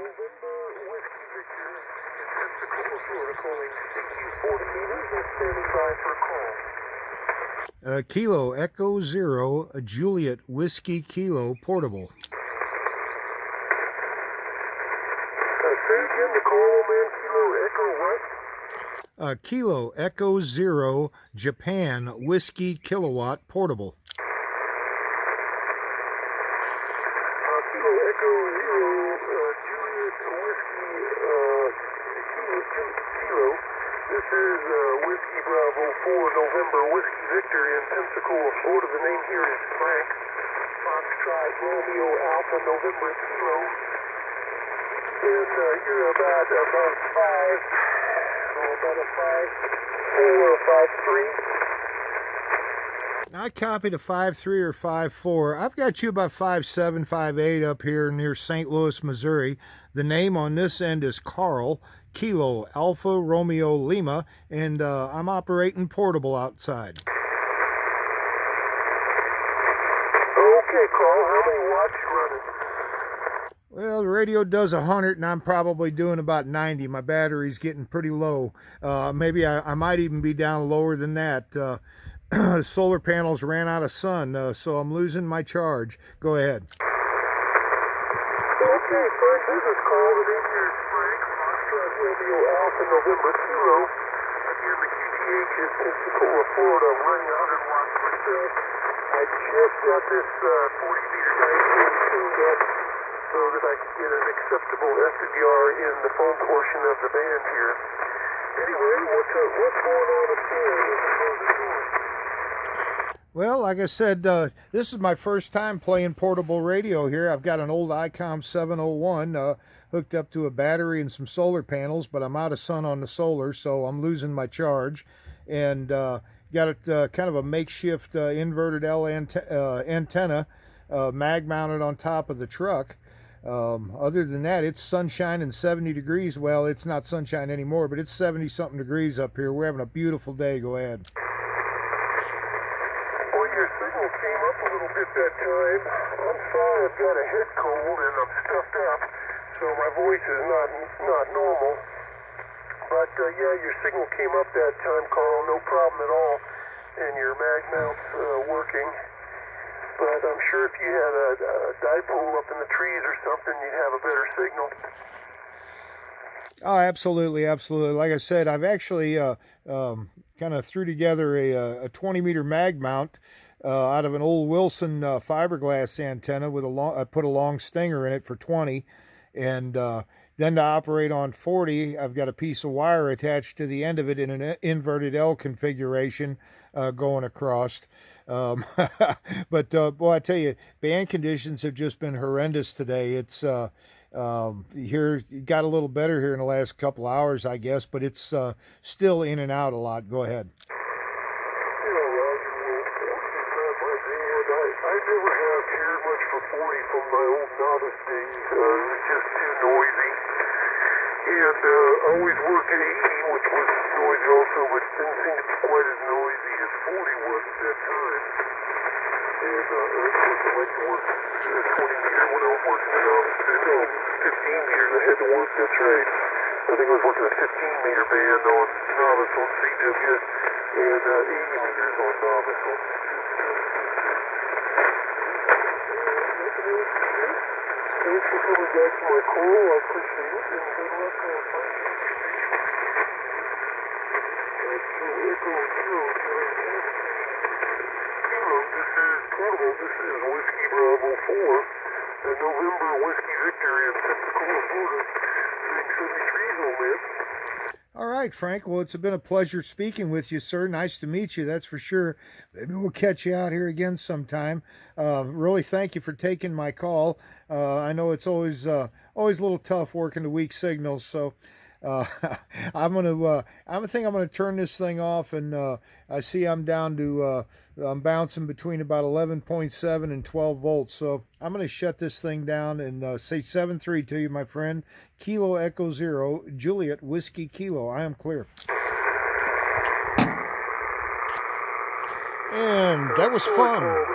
November Whiskey Victor in Pensacola, Florida, calling CQ 40 meters and standing by for a call. Kilo Echo Zero, Juliet Whiskey Kilo Portable. Say again, the call, man. Kilo Echo what? Kilo Echo Zero, Japan Whiskey Kilowatt Portable. Kilo Echo Zero, Juliet Whiskey Kilo. This is Whiskey Bravo 4 November Whiskey Victor in Pensacola, Florida. The name here is Frank. Foxtrot Romeo Alpha November Kilo. And you're about a 5'4" or 5'3". I copied a 5'3" or 5'4". I've got you about 5'7", 5'8" up here near St. Louis, Missouri. The name on this end is Carl, Kilo Alpha Romeo Lima, and I'm operating portable outside. Okay, Carl, how many watts you running? Well, the radio does 100, and I'm probably doing about 90. My battery's getting pretty low. Maybe I might even be down lower than that. Solar panels ran out of sun, so I'm losing my charge. Go ahead. Okay, Frank, this is Carl. The name here is Frank. Foxtrot Romeo Alpha November Kilo. Again, the QTH is Pensacola, Florida. I'm running 100 watts myself. I just got this 40-meter dipole tuned up so that I can get an acceptable FWR in the phone portion of the band here. Anyway, what's going on up there? How's it going? Well, like I said, this is my first time playing portable radio here. I've got an old ICOM 701 hooked up to a battery and some solar panels, but I'm out of sun on the solar, so I'm losing my charge. And got it kind of a makeshift inverted L antenna mag mounted on top of the truck. Other than that, it's sunshine and 70 degrees. Well, it's not sunshine anymore, but it's 70-something degrees up here. We're having a beautiful day. Go ahead. Well, your signal came up a little bit that time. I'm sorry, I've got a head cold and I'm stuffed up, so my voice is not normal. But yeah, your signal came up that time, Carl, no problem at all, and your mag mount's working. But I'm sure if you had a dipole up in the trees or something, you'd have a better signal. Oh, absolutely, absolutely. Like I said, I've actually kind of threw together a 20-meter mag mount out of an old Wilson fiberglass antenna with I put a long stinger in it for 20, and then to operate on 40, I've got a piece of wire attached to the end of it in an inverted L configuration going across. But boy, I tell you, band conditions have just been horrendous today. It's here, it got a little better here in the last couple hours, I guess, but it's still in and out a lot. Go ahead. I never have cared much for 40 from my old novice days. It was just too noisy. And I always worked at 80, which was noisy also, but didn't seem to be quite as noisy as 40 was at that time. And of course, I like to work 20 meter when I was working at novice. No, 15 meters I had to work, that's right. I think I was working a 15-meter band on novice on CW and 80 meters on novice on Thanks for coming back to my call. I appreciate it, and good luck on finding your station. Echo Zero, this is portable. This is Whiskey Bravo 4, November Whiskey Victor in Pensacola, Florida. Saying 73's on man. All right, Frank. Well, it's been a pleasure speaking with you, sir. Nice to meet you, that's for sure. Maybe we'll catch you out here again sometime. Really thank you for taking my call. I know it's always a little tough working the weak signals, so I think I'm gonna turn this thing off, and I see I'm down to I'm bouncing between about 11.7 and 12 volts, so I'm gonna shut this thing down and say 7-3 to you, my friend. Kilo Echo Zero, Juliet Whiskey Kilo. I am clear. And that was fun.